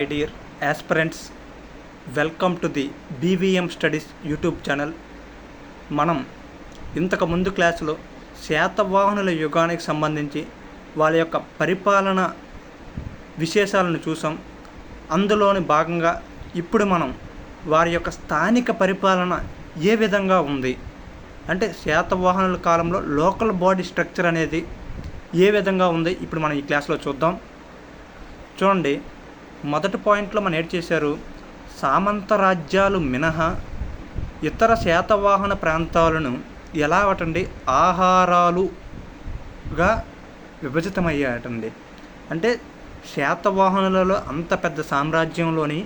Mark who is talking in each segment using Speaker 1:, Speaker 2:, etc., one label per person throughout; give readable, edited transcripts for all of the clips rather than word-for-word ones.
Speaker 1: My dear aspirants, welcome to the BVM Studies YouTube channel. మనం ఇంతకు ముందు క్లాసులో శాతవాహనుల యుగానికి సంబంధించి వాళ్ళ యొక్క పరిపాలన విశేషాలను చూసాం. అందులోని భాగంగా ఇప్పుడు మనం వారి యొక్క స్థానిక పరిపాలన ఏ విధంగా ఉంది అంటే శాతవాహనుల కాలంలో లోకల్ బాడీ స్ట్రక్చర్ అనేది ఏ విధంగా ఉంది ఇప్పుడు మనం ఈ క్లాస్లో చూద్దాం. చూడండి, మొదటి పాయింట్లో మనం ఏడ్ చేశారు, సామంత రాజ్యాలు మినహా ఇతర శాతవాహన ప్రాంతాలను ఎలా అటండి ఆహారాలుగా విభజితమయ్యాయటండి. అంటే శాతవాహనులలో అంత పెద్ద సామ్రాజ్యంలోని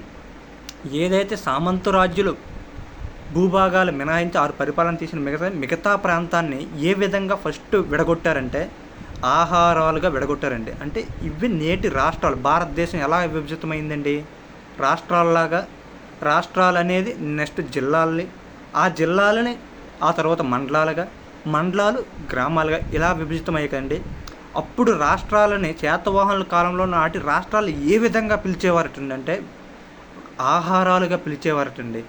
Speaker 1: ఏదైతే సామంత రాజ్యులు భూభాగాలు మినహాయించి 6 పరిపాలన తీసిన మిగతా ప్రాంతాన్ని ఏ విధంగా ఫస్ట్ విడగొట్టారంటే ఆహారాలుగా విడగొట్టారండి. అంటే ఇవి నేటి రాష్ట్రాలు. భారతదేశం ఎలా విభజితమైందండి, రాష్ట్రాలలాగా. రాష్ట్రాలు అనేది నెక్స్ట్ జిల్లాలని, ఆ జిల్లాలని ఆ తర్వాత మండలాలుగా, మండలాలు గ్రామాలుగా ఇలా విభజితమయ్యాయండి. అప్పుడు రాష్ట్రాలని శాతవాహనుల కాలంలో నాటి రాష్ట్రాలు ఏ విధంగా పిలిచేవారటండి, ఆహారాలుగా పిలిచేవారటండి.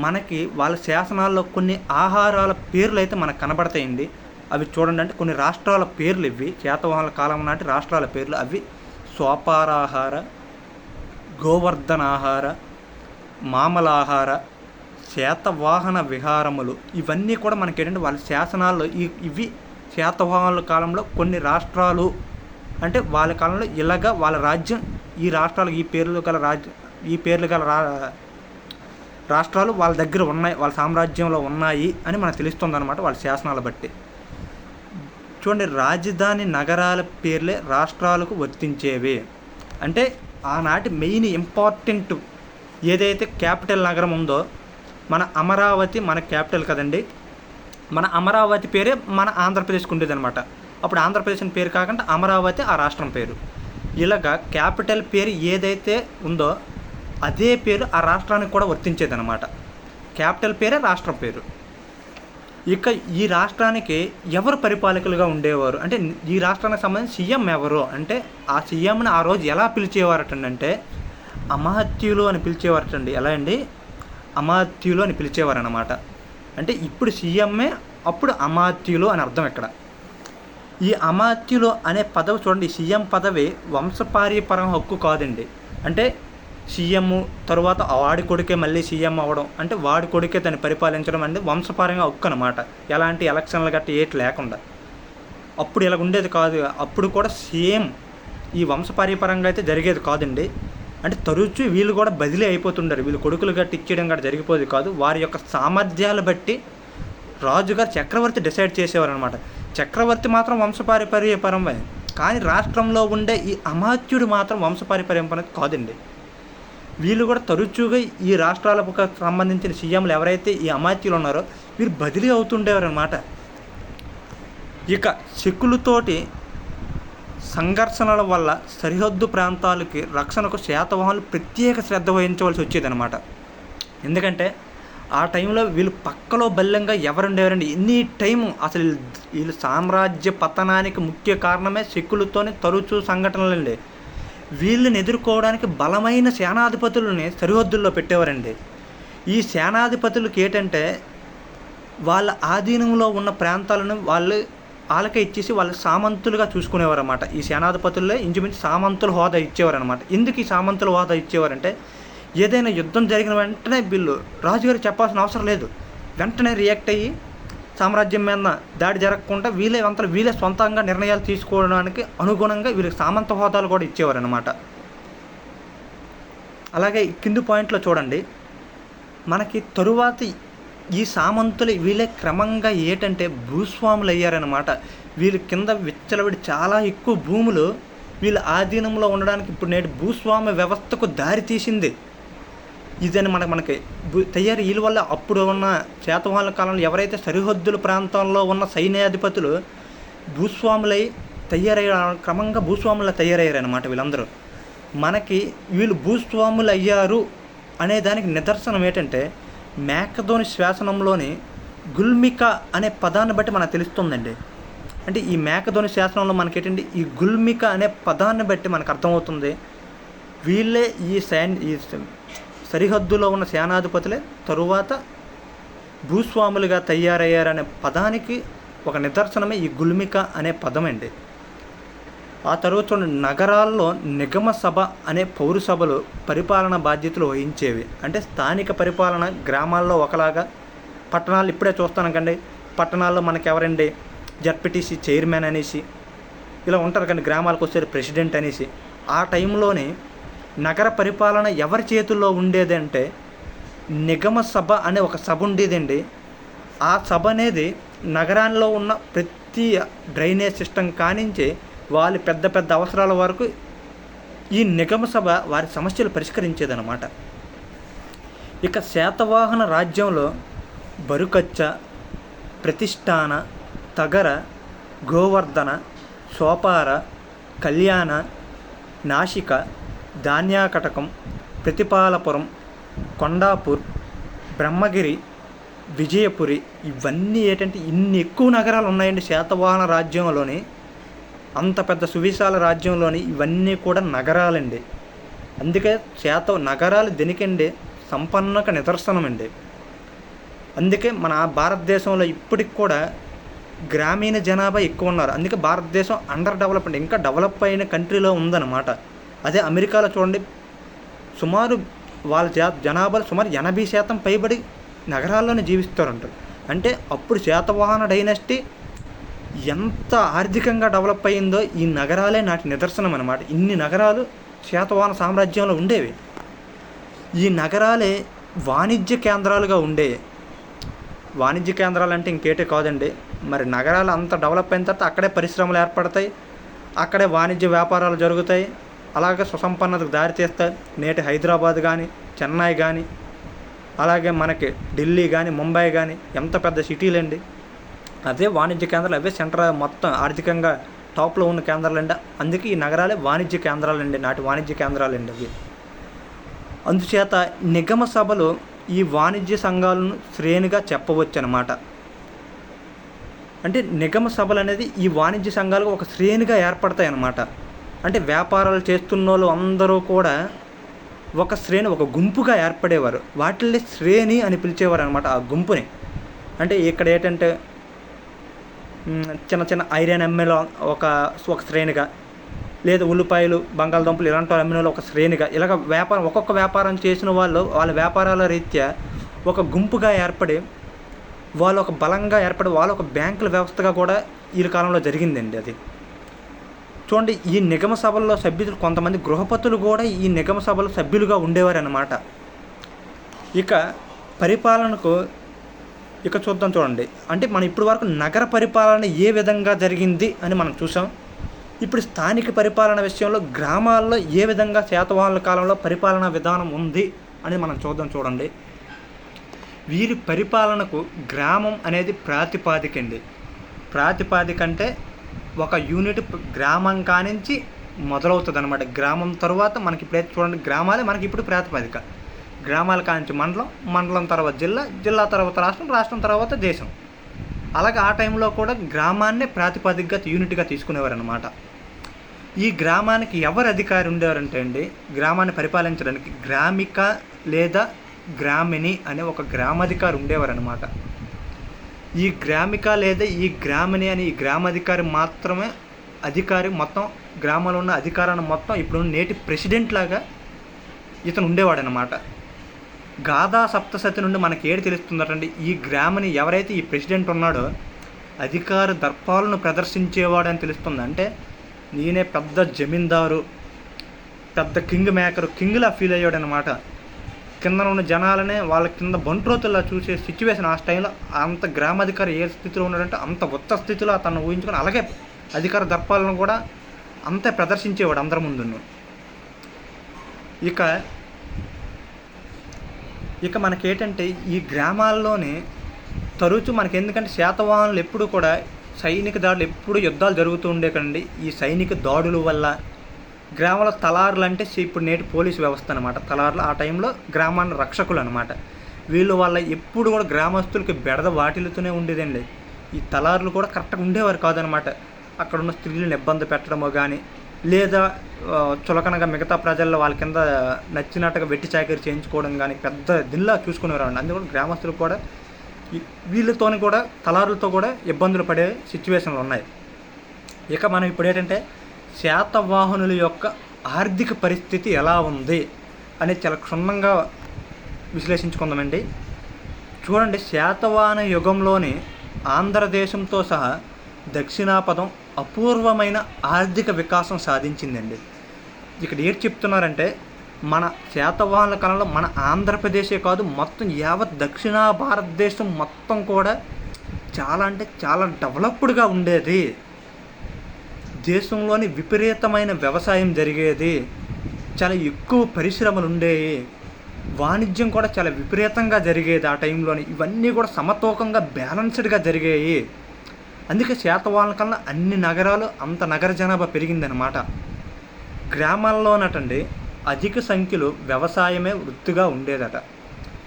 Speaker 1: మనకి వాళ్ళ శాసనాల్లో కొన్ని ఆహారాల పేర్లు అయితే మనకు కనబడతాయండి. అవి చూడండి, అంటే కొన్ని రాష్ట్రాల పేర్లు ఇవి, శాతవాహనుల కాలం నాటి రాష్ట్రాల పేర్లు. అవి సోపారాహార, గోవర్ధనాహార, మామలాహార, శాతవాహన విహారములు. ఇవన్నీ కూడా మనకి ఏంటంటే వాళ్ళ శాసనాల్లో ఇవి శాతవాహనుల కాలంలో కొన్ని రాష్ట్రాలు, అంటే వాళ్ళ కాలంలో ఇలాగా వాళ్ళ రాజ్యం, ఈ రాష్ట్రాలు ఈ పేర్లు గల రాష్ట్రాలు వాళ్ళ దగ్గర ఉన్నాయి, వాళ్ళ సామ్రాజ్యంలో ఉన్నాయి అని మనకు తెలుస్తుంది అన్నమాట వాళ్ళ శాసనాల బట్టి. చూడండి, రాజధాని నగరాల పేర్లే రాష్ట్రాలకు వర్తించేవి. అంటే ఆనాటి మెయిన్ ఇంపార్టెంట్ ఏదైతే క్యాపిటల్ నగరం ఉందో, మన అమరావతి మన క్యాపిటల్ కదండి. మన అమరావతి పేరే మన ఆంధ్రప్రదేశ్కి ఉండేది అనమాట. అప్పుడు ఆంధ్రప్రదేశ్ అని పేరు కాకుండా అమరావతి ఆ రాష్ట్రం పేరు. ఇలాగా క్యాపిటల్ పేరు ఏదైతే ఉందో అదే పేరు ఆ రాష్ట్రానికి కూడా వర్తించేది అనమాట. క్యాపిటల్ పేరే రాష్ట్రం పేరు. ఇక ఈ రాష్ట్రానికి ఎవరు పరిపాలకులుగా ఉండేవారు అంటే, ఈ రాష్ట్రానికి సంబంధించి సీఎం ఎవరు అంటే, ఆ సీఎంని ఆ రోజు ఎలా పిలిచేవారటండి, అమాత్యులు అని పిలిచేవారటండి. ఎలా అండి, అమాత్యులు అని పిలిచేవారు అన్నమాట. అంటే ఇప్పుడు సీఎంఏ, అప్పుడు అమాత్యులు అని అర్థం. ఇక్కడ ఈ అమాత్యులు అనే పదవి చూడండి, సీఎం పదవి వంశపార్యపరం హక్కు కాదండి. అంటే సీఎం తర్వాత వాడి కొడుకే మళ్ళీ సీఎం అవ్వడం, అంటే వాడి కొడుకే దాన్ని పరిపాలించడం అనేది వంశపారంగా హక్కు అనమాట. ఎలాంటి ఎలక్షన్లు గట్ట ఏటి లేకుండా. అప్పుడు ఇలా ఉండేది కాదు. అప్పుడు కూడా సేమ్ ఈ వంశపార్యపరంగా అయితే జరిగేది కాదండి. అంటే తరచూ వీళ్ళు కూడా బదిలీ అయిపోతుండారు. వీళ్ళు కొడుకులు గట్టి ఇచ్చేయడం గట్ట జరిగిపోయేది కాదు. వారి యొక్క సామర్థ్యాలు బట్టి రాజుగారు చక్రవర్తి డిసైడ్ చేసేవారు అనమాట. చక్రవర్తి మాత్రం వంశపార్యపర్యపరమే, కానీ రాష్ట్రంలో ఉండే ఈ అమాత్యుడు మాత్రం వంశపార్యపర్యపరం కాదండి. వీళ్ళు కూడా తరచుగా ఈ రాష్ట్రాలకు సంబంధించిన సీఎంలు ఎవరైతే ఈ అమాత్యులు ఉన్నారో వీరు బదిలీ అవుతుండేవారు అనమాట. ఇక సిక్కులతోటి సంఘర్షణల వల్ల సరిహద్దు ప్రాంతాలకి రక్షణకు శాతవాహనులు ప్రత్యేక శ్రద్ధ వహించవలసి వచ్చేదనమాట. ఎందుకంటే ఆ టైంలో వీళ్ళు పక్కలో బల్యంగా ఎవరుండేవారండి. ఎనీ టైము అసలు వీళ్ళు సామ్రాజ్య పతనానికి ముఖ్య కారణమే సిక్కులతోనే తరచూ సంఘటనలండి. వీళ్ళని ఎదుర్కోవడానికి బలమైన సేనాధిపతులని సరిహద్దుల్లో పెట్టేవారండి. ఈ సేనాధిపతులకి ఏంటంటే వాళ్ళ ఆధీనంలో ఉన్న ప్రాంతాలను వాళ్ళకే ఇచ్చేసి వాళ్ళు సామంతులుగా చూసుకునేవారు అన్నమాట. ఈ సేనాధిపతులే ఇంచుమించు సామంతుల హోదా ఇచ్చేవారు అనమాట. ఎందుకు ఈ సామంతుల హోదా ఇచ్చేవారంటే, ఏదైనా యుద్ధం జరిగిన వెంటనే వీళ్ళు రాజుగారికి చెప్పాల్సిన అవసరం లేదు, వెంటనే రియాక్ట్ అయ్యి సామ్రాజ్యం మీద దాడి జరగకుండా వీళ్ళే సొంతంగా నిర్ణయాలు తీసుకోవడానికి అనుగుణంగా వీళ్ళకి సామంత హోదాలు కూడా ఇచ్చేవారు అనమాట. అలాగే కింది పాయింట్లో చూడండి, మనకి తరువాత ఈ సామంతులు వీళ్ళే క్రమంగా ఏంటంటే భూస్వాములు అయ్యారనమాట. వీళ్ళ కింద విచ్చలవిడి చాలా ఎక్కువ భూములు వీళ్ళ ఆధీనంలో ఉండడానికి ఇప్పుడు నేటి భూస్వామ్య వ్యవస్థకు దారి తీసింది ఇదని మనకి తయారు. వీళ్ళ వల్ల అప్పుడు ఉన్న శాతవాహనుల కాలంలో ఎవరైతే సరిహద్దుల ప్రాంతాల్లో ఉన్న సైన్యాధిపతులు భూస్వాములై క్రమంగా భూస్వాములు తయారయ్యారనమాట. వీళ్ళందరూ మనకి వీళ్ళు భూస్వాములు అయ్యారు అనే దానికి నిదర్శనం ఏంటంటే, మేకధోని శాసనంలోని గుల్మిక అనే పదాన్ని బట్టి మనకు తెలుస్తుందండి. అంటే ఈ మేకధోని శాసనంలో మనకి ఏంటంటే ఈ గుల్మిక అనే పదాన్ని బట్టి మనకు అర్థమవుతుంది వీళ్ళే ఈ సరిహద్దులో ఉన్న సేనాధిపతులే తరువాత భూస్వాములుగా తయారయ్యారనే పదానికి ఒక నిదర్శనమే ఈ గుల్మిక అనే పదం అండి. ఆ తర్వాత చూడండి, నగరాల్లో నిగమ సభ అనే పౌర సభలు పరిపాలన బాధ్యతలు వహించేవి. అంటే స్థానిక పరిపాలన గ్రామాల్లో ఒకలాగా, పట్టణాలు ఇప్పుడే చూస్తాను కండి, పట్టణాల్లో మనకి ఎవరండి జడ్పీటీసీ చైర్మన్ అనేసి ఇలా ఉంటారు కానీ గ్రామాలకు వచ్చే ప్రెసిడెంట్ అనేసి. ఆ టైంలోనే నగర పరిపాలన ఎవరి చేతుల్లో ఉండేదంటే నిగమ సభ అనే ఒక సభ ఉండేదండి. ఆ సభ అనేది నగరాల్లో ఉన్న ప్రతి డ్రైనేజ్ సిస్టమ్ కానించి వాళ్ళ పెద్ద పెద్ద అవసరాల వరకు ఈ నిగమ సభ వారి సమస్యలు పరిష్కరించేదన్నమాట. ఇక శాతవాహన రాజ్యంలో బరుకచ్చ, ప్రతిష్టాన, తగర, గోవర్ధన, సోపార, కళ్యాణ, నాసిక, ధాన్యాకటకం, ప్రతిపాలపురం, కొండాపూర్, బ్రహ్మగిరి, విజయపురి, ఇవన్నీ ఏంటంటే ఇన్ని ఎక్కువ నగరాలు ఉన్నాయండి శాతవాహన రాజ్యంలోని. అంత పెద్ద సువిశాల రాజ్యంలోని ఇవన్నీ కూడా నగరాలండి. అందుకే నగరాలు దేనికండి సంపన్నక నిదర్శనం అండి. అందుకే మన భారతదేశంలో ఇప్పటికి కూడా గ్రామీణ జనాభా ఎక్కువ ఉన్నారు. అందుకే భారతదేశం అండర్ డెవలప్మెంట్, ఇంకా డెవలప్ అయిన కంట్రీలో ఉందన్నమాట. అదే అమెరికాలో చూడండి, సుమారు వాళ్ళ జనాభాలో సుమారు 80% పైబడి నగరాల్లోనే జీవిస్తారంటారు. అంటే అప్పుడు శాతవాహన డైనాసిటీ ఎంత ఆర్థికంగా డెవలప్ అయ్యిందో ఈ నగరాలే నాటి నిదర్శనం అన్నమాట. ఇన్ని నగరాలు శాతవాహన సామ్రాజ్యంలో ఉండేవి. ఈ నగరాలే వాణిజ్య కేంద్రాలుగా ఉండేవి. వాణిజ్య కేంద్రాలు అంటే ఇంకేటే కాదండి, మరి నగరాలు అంత డెవలప్ అయిన తర్వాత అక్కడే పరిశ్రమలు ఏర్పడతాయి, అక్కడే వాణిజ్య వ్యాపారాలు జరుగుతాయి, అలాగే సుసంపన్నతకు దారితీస్తాయి. నేటి హైదరాబాద్ కానీ, చెన్నై కానీ, అలాగే మనకి ఢిల్లీ కానీ, ముంబై కానీ ఎంత పెద్ద సిటీలండి. అదే వాణిజ్య కేంద్రాలు, అవే సెంటర్ మొత్తం ఆర్థికంగా టాప్లో ఉన్న కేంద్రాలండి. అందుకే ఈ నగరాలే వాణిజ్య కేంద్రాలండి, నాటి వాణిజ్య కేంద్రాలండి అవి. అందుచేత నిగమ సభలు ఈ వాణిజ్య సంఘాలను శ్రేణిగా చెప్పవచ్చు అన్నమాట. అంటే నిగమ సభలు అనేది ఈ వాణిజ్య సంఘాలకు ఒక శ్రేణిగా ఏర్పడతాయి అన్నమాట. అంటే వ్యాపారాలు చేస్తున్న వాళ్ళు అందరూ కూడా ఒక శ్రేణి, ఒక గుంపుగా ఏర్పడేవారు. వాటిల్ని శ్రేణి అని పిలిచేవారు అనమాట ఆ గుంపుని. అంటే ఇక్కడ ఏంటంటే చిన్న చిన్న ఐరన్ అమ్మేలో ఒక శ్రేణిగా, లేదా ఉల్లిపాయలు, బంగాళదుంపలు ఇలాంటి వాళ్ళు అమ్మిన వాళ్ళు ఒక శ్రేణిగా, ఇలాగ వ్యాపారం ఒక్కొక్క వ్యాపారం చేసిన వాళ్ళు వాళ్ళ వ్యాపారాల రీత్యా ఒక గుంపుగా ఏర్పడి వాళ్ళు ఒక బలంగా ఏర్పడి వాళ్ళు ఒక బ్యాంకుల వ్యవస్థగా కూడా ఈ కాలంలో జరిగిందండి. అది చూడండి, ఈ నిగమ సభల్లో సభ్యులు కొంతమంది గృహపతులు కూడా ఈ నిగమ సభలో సభ్యులుగా ఉండేవారు అన్నమాట. ఇక పరిపాలనకు ఇక చూద్దాం చూడండి. అంటే మనం ఇప్పటి వరకు నగర పరిపాలన ఏ విధంగా జరిగింది అని మనం చూసాం. ఇప్పుడు స్థానిక పరిపాలన విషయంలో గ్రామాల్లో ఏ విధంగా శాతవాహనుల కాలంలో పరిపాలనా విధానం ఉంది అని మనం చూడండి. వీరి పరిపాలనకు గ్రామం అనేది ప్రాతిపాదిక అండి. ప్రాతిపాదిక అంటే ఒక యూనిట్ గ్రామం కానించి మొదలవుతుంది అనమాట. గ్రామం తర్వాత మనకి ఇప్పుడైతే చూడండి, గ్రామాలే మనకి ఇప్పుడు ప్రాతిపాదిక. గ్రామాల కానించి మండలం, మండలం తర్వాత జిల్లా, జిల్లా తర్వాత రాష్ట్రం, రాష్ట్రం తర్వాత దేశం. అలాగే ఆ టైంలో కూడా గ్రామాన్నే ప్రాతిపాదికగా యూనిట్గా తీసుకునేవారు అనమాట. ఈ గ్రామానికి ఎవరు అధికారి ఉండేవారంటే అండి, గ్రామాన్ని పరిపాలించడానికి గ్రామిక లేదా గ్రామిణి అనే ఒక గ్రామాధికారి ఉండేవారు అనమాట. ఈ గ్రామిక లేదా ఈ గ్రామిణి అని ఈ గ్రామాధికారి మాత్రమే అధికారి, మొత్తం గ్రామంలో ఉన్న అధికారాన్ని మొత్తం ఇప్పుడు నేటి ప్రెసిడెంట్ లాగా ఇతను ఉండేవాడు అనమాట. గాథా సప్తసతి నుండి మనకి ఏడు తెలుస్తుందటండి, ఈ గ్రామని ఎవరైతే ఈ ప్రెసిడెంట్ ఉన్నాడో అధికార దర్పాలను ప్రదర్శించేవాడు అని తెలుస్తుంది. అంటే నేనే పెద్ద జమీందారు, పెద్ద కింగ్ మేకరు, కింగ్లా ఫీల్ అయ్యాడు అనమాట. కింద ఉన్న జనాలనే వాళ్ళ కింద బంట్రోతుల్లా చూసే సిచ్యువేషన్ ఆ టైంలో. అంత గ్రామాధికారి ఏ స్థితిలో ఉన్నాడంటే అంత ఉచ్చ స్థితిలో అతను ఊహించుకొని అలాగే అధికార దర్పాలను కూడా అంతే ప్రదర్శించేవాడు అందరి ముందు. ఇక మనకేంటంటే ఈ గ్రామాల్లోనే తరచు మనకి, ఎందుకంటే శాతవాహనులు ఎప్పుడు కూడా సైనిక దాడులు, ఎప్పుడు యుద్ధాలు జరుగుతూ ఉండే కండి. ఈ సైనిక దాడుల వల్ల గ్రామంలో తలారులు అంటే ఇప్పుడు నేటి పోలీసు వ్యవస్థ అనమాట. తలారులు ఆ టైంలో గ్రామాన్ని రక్షకులు అనమాట. వీళ్ళు వాళ్ళ ఎప్పుడు కూడా గ్రామస్తులకి బెడద వాటిల్తూనే ఉండేదండి. ఈ తలారులు కూడా కరెక్ట్గా ఉండేవారు కాదనమాట. అక్కడ ఉన్న స్త్రీలను ఇబ్బంది పెట్టడమో కానీ, లేదా చులకనగా మిగతా ప్రజల్లో వాళ్ళ కింద నచ్చినట్టుగా వెట్టి చాకరీ చేయించుకోవడం కానీ పెద్ద దీనిలా చూసుకునేవారండి. అందుకని గ్రామస్తులు కూడా వీళ్ళతోని కూడా తలారులతో కూడా ఇబ్బందులు పడే సిచ్యువేషన్లు ఉన్నాయి. ఇక మనం ఇప్పుడు ఏంటంటే శాతవాహనుల యొక్క ఆర్థిక పరిస్థితి ఎలా ఉంది అనేది చాలా క్షుణ్ణంగా విశ్లేషించుకుందామండి. చూడండి, శాతవాహన యుగంలోని ఆంధ్రదేశంతో సహా దక్షిణాపథం అపూర్వమైన ఆర్థిక వికాసం సాధించిందండి. ఇక్కడ ఏంటి చెప్తున్నారంటే మన శాతవాహనుల కాలంలో మన ఆంధ్రప్రదేశే కాదు మొత్తం యావత్ దక్షిణ భారతదేశం మొత్తం కూడా చాలా అంటే చాలా డెవలప్డ్గా ఉండేది. దేశంలోని విపరీతమైన వ్యవసాయం జరిగేది, చాలా ఎక్కువ పరిశ్రమలు ఉండేవి, వాణిజ్యం కూడా చాలా విపరీతంగా జరిగేది ఆ టైంలోని. ఇవన్నీ కూడా సమతూకంగా బ్యాలెన్స్డ్గా జరిగాయి. అందుకే శాతవాహనుల కన్నా అన్ని నగరాలు అంత నగర జనాభా పెరిగిందనమాట. గ్రామాల్లోనటండి అధిక సంఖ్యలో వ్యవసాయమే వృత్తిగా ఉండేదట.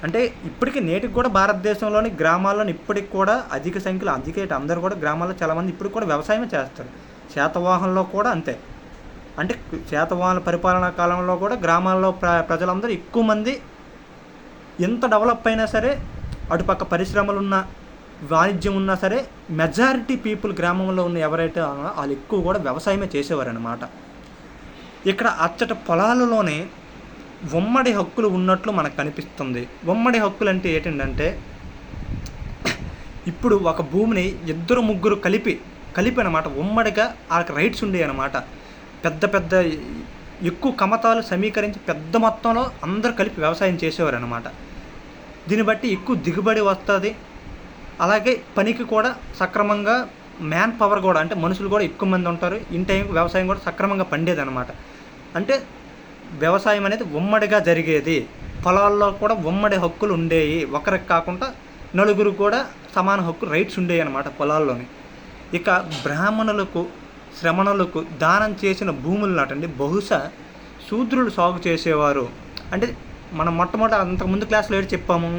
Speaker 1: అంటే ఇప్పటికీ నేటికి కూడా భారతదేశంలోని గ్రామాల్లోని ఇప్పటికి కూడా అధిక సంఖ్యలో అందరూ కూడా గ్రామాల్లో చాలామంది ఇప్పటికి కూడా వ్యవసాయమే చేస్తారు. శాతవాహనంలో కూడా అంతే. అంటే శాతవాహన పరిపాలనా కాలంలో కూడా గ్రామాల్లో ప్రజలందరూ ఎక్కువ మంది ఎంత డెవలప్ అయినా సరే, అటుపక్క పరిశ్రమలు ఉన్న వాణిజ్యం ఉన్నా సరే, మెజారిటీ పీపుల్ గ్రామంలో ఉన్న ఎవరైతే వాళ్ళు ఎక్కువ కూడా వ్యవసాయమే చేసేవారు అనమాట. ఇక్కడ అచ్చట పొలాలలోనే ఉమ్మడి హక్కులు ఉన్నట్లు మనకు కనిపిస్తుంది. ఉమ్మడి హక్కులు అంటే ఏంటంటే ఇప్పుడు ఒక భూమిని ఇద్దరు ముగ్గురు కలిపి అనమాట ఉమ్మడిగా వాళ్ళకి రైట్స్ ఉండేవి అనమాట. పెద్ద ఎక్కువ కమతాలు సమీకరించి పెద్ద మొత్తంలో అందరూ కలిపి వ్యవసాయం చేసేవారు అనమాట. దీన్ని బట్టి ఎక్కువ దిగుబడి వస్తుంది. అలాగే పనికి కూడా సక్రమంగా మ్యాన్ పవర్ కూడా, అంటే మనుషులు కూడా ఎక్కువ మంది ఉంటారు. ఇన్ టైంకి వ్యవసాయం కూడా సక్రమంగా పండేది అనమాట. అంటే వ్యవసాయం అనేది ఉమ్మడిగా జరిగేది. పొలాల్లో కూడా ఉమ్మడి హక్కులు ఉండేవి. ఒకరికి కాకుండా నలుగురు కూడా సమాన హక్కు రైట్స్ ఉండేవి అనమాట పొలాల్లోని. ఇక బ్రాహ్మణులకు శ్రమణులకు దానం చేసిన భూములు నాటండి బహుశా శూద్రులు సాగు చేసేవారు. అంటే మనం మొట్టమొదటి అంతకుముందు క్లాస్లో ఏంటి చెప్పాము,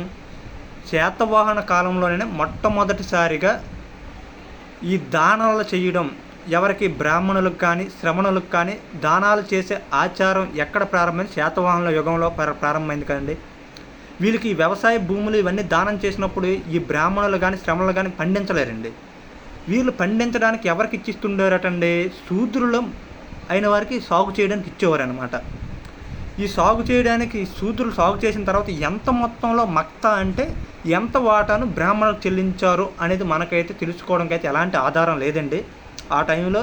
Speaker 1: శాతవాహన కాలంలోనే మొట్టమొదటిసారిగా ఈ దానాలు చేయడం, ఎవరికి బ్రాహ్మణులకు కానీ శ్రమణులకు కానీ దానాలు చేసే ఆచారం ఎక్కడ ప్రారంభమైంది? శాతవాహనుల యుగంలో ప్రారంభమైంది కదండి. వీళ్ళకి ఈ వ్యవసాయ భూములు ఇవన్నీ దానం చేసినప్పుడు ఈ బ్రాహ్మణులు కానీ శ్రమణులు కానీ పండించలేరండి. వీళ్ళు పండించడానికి ఎవరికి ఇచ్చిస్తుండారటండి? శూద్రులు అయిన వారికి సాగు చేయడానికి ఇచ్చేవారు అనమాట. ఈ సాగు చేయడానికి శూద్రులు సాగు చేసిన తర్వాత ఎంత మొత్తంలో మక్తా అంటే ఎంత వాటాను బ్రాహ్మణులకు చెల్లించారు అనేది మనకైతే తెలుసుకోవడానికి అయితే ఎలాంటి ఆధారం లేదండి. ఆ టైంలో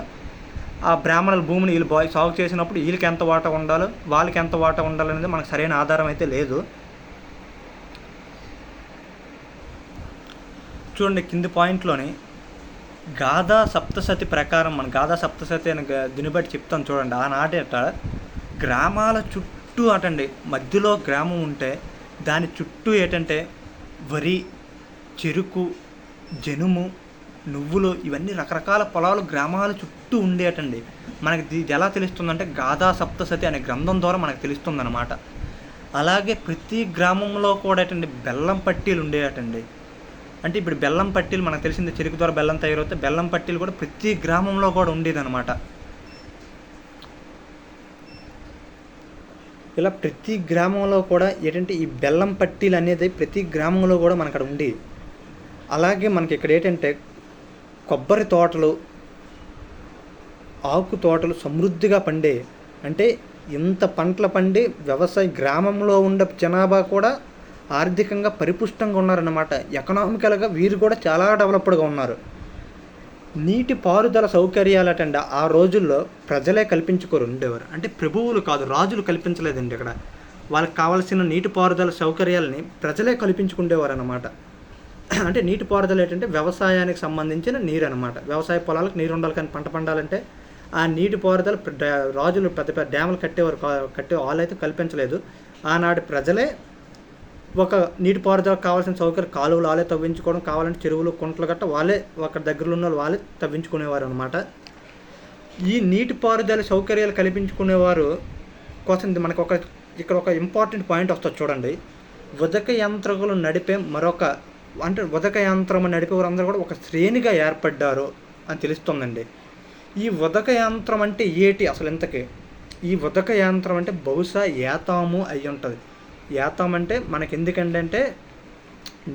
Speaker 1: ఆ బ్రాహ్మణుల భూమిని వీళ్ళు సాగు చేసినప్పుడు వీళ్ళకి ఎంత వాటా ఉండాలో వాళ్ళకి ఎంత వాటా ఉండాలనేది మనకు సరైన ఆధారం అయితే లేదు. చూడండి, కింది పాయింట్లోని గాథా సప్తసతి ప్రకారం, మన గాథా సప్తసతి అని దీన్ని బట్టి చెప్తాను చూడండి. ఆనాటేట గ్రామాల చుట్టూ అటండి మధ్యలో గ్రామం ఉంటే దాని చుట్టూ ఏంటంటే వరి, చెరుకు, జనుము, నువ్వులు ఇవన్నీ రకరకాల పొలాలు గ్రామాల చుట్టూ ఉండేటండి. మనకి ఇది ఎలా తెలుస్తుందంటే గాథా సప్తసతి అనే గ్రంథం ద్వారా మనకు తెలుస్తుందన్నమాట. అలాగే ప్రతి గ్రామంలో కూడా ఏంటండి బెల్లం పట్టీలు ఉండేటండి. అంటే ఇప్పుడు బెల్లం పట్టీలు మనకు తెలిసింది, చెరుకు ద్వారా బెల్లం తయారవుతే బెల్లం పట్టీలు కూడా ప్రతి గ్రామంలో కూడా ఉండేదన్నమాట. ఇలా ప్రతి గ్రామంలో కూడా ఏంటంటే ఈ బెల్లం పట్టీలు అనేది ప్రతి గ్రామంలో కూడా మనకు అక్కడ ఉంది. అలాగే మనకి ఇక్కడ ఏంటంటే కొబ్బరి తోటలు, ఆకు తోటలు సమృద్ధిగా పండే. అంటే ఇంత పంటలు పండి వ్యవసాయ గ్రామంలో ఉండే జనాభా కూడా ఆర్థికంగా పరిపుష్టంగా ఉన్నారన్నమాట. ఎకనామికల్గా వీరు కూడా చాలా డెవలప్డ్గా ఉన్నారు. నీటి పారుదల సౌకర్యాలటండి ఆ రోజుల్లో ప్రజలే కల్పించుకోరు ఉండేవారు. అంటే ప్రభువులు కాదు, రాజులు కల్పించలేదండి. ఇక్కడ వాళ్ళకి కావాల్సిన నీటి పారుదల సౌకర్యాలని ప్రజలే కల్పించుకుండేవారు అన్నమాట. అంటే నీటి పారుదల ఏంటంటే వ్యవసాయానికి సంబంధించిన నీరు అనమాట. వ్యవసాయ పొలాలకు నీరు ఉండాలి, కానీ పంట పండాలంటే ఆ నీటి పారుదల రాజులు పెద్ద పెద్ద డ్యాములు కట్టే వాళ్ళైతే కల్పించలేదు. ఆనాటి ప్రజలే ఒక నీటి పారుదల కావాల్సిన సౌకర్యం కాలువలు వాళ్ళే తవ్వించుకోవడం, కావాలంటే చెరువులు, కుంటలు గట్ట వాళ్ళే ఒక దగ్గరలో ఉన్న వాళ్ళే తవ్వించుకునేవారు అనమాట. ఈ నీటి పారుదల సౌకర్యాలు కల్పించుకునేవారు కోసం మనకు ఇక్కడ ఒక ఇంపార్టెంట్ పాయింట్ వస్తుంది చూడండి. ఉదక యంత్రములు నడిపే ఉదక యంత్రం నడిపే వారందరూ కూడా ఒక శ్రేణిగా ఏర్పడ్డారు అని తెలుస్తుందండి. ఈ ఉదక యంత్రం అంటే ఏటి అసలు ఇంతకీ? ఈ ఉదక యంత్రం అంటే బహుశా ఏతాము అయి ఉంటుంది. ఏతాం అంటే మనకెందుకంటే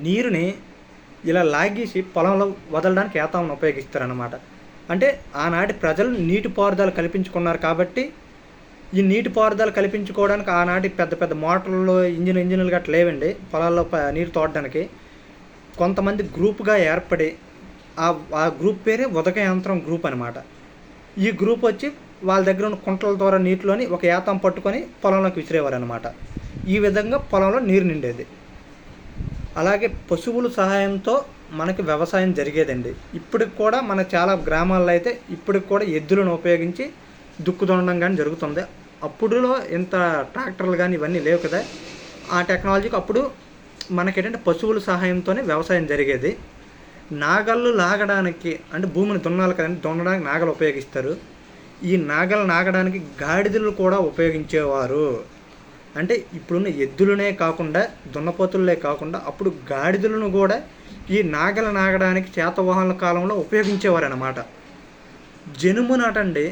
Speaker 1: నీరుని ఇలా లాగేసి పొలంలో వదలడానికి ఏతాంను ఉపయోగిస్తారనమాట. అంటే ఆనాటి ప్రజలు నీటిపారుదల కల్పించుకున్నారు కాబట్టి ఈ నీటిపారుదల కల్పించుకోవడానికి ఆనాటి పెద్ద పెద్ద మోటార్లు ఇంజిన్లు గట్రా లేవండి పొలాల్లో నీరు తోడడానికి. కొంతమంది గ్రూప్గా ఏర్పడి ఆ గ్రూప్ పేరే ఉదక యంత్రం గ్రూప్ అనమాట. ఈ గ్రూప్ వచ్చి వాళ్ళ దగ్గర ఉన్న కుంటల ద్వారా నీటిలోని ఒక ఏతం పట్టుకొని పొలంలోకి విసిరేవారు అనమాట. ఈ విధంగా పొలంలో నీరు నిండేది. అలాగే పశువుల సహాయంతో మనకి వ్యవసాయం జరిగేదండి. ఇప్పటికి కూడా మన చాలా గ్రామాల్లో అయితే ఇప్పటికి కూడా ఎద్దులను ఉపయోగించి దుక్కు దున్నడం కానీ జరుగుతుంది. అప్పుడులో ఇంత ట్రాక్టర్లు కానీ ఇవన్నీ లేవు కదా. ఆ టెక్నాలజీకి అప్పుడు మనకేంటంటే పశువుల సహాయంతోనే వ్యవసాయం జరిగేది. నాగళ్ళు లాగడానికి అంటే భూమిని దున్నాలి కదండి, దున్నడానికి నాగలు ఉపయోగిస్తారు. ఈ నాగలు నాగడానికి గాడిదలు కూడా ఉపయోగించేవారు. అంటే ఇప్పుడున్న ఎద్దులనే కాకుండా దున్నపోతులనే కాకుండా అప్పుడు గాడిదలను కూడా ఈ నాగలు నాగడానికి శాతవాహనుల కాలంలో ఉపయోగించేవారు అన్నమాట. జనుము నాటండి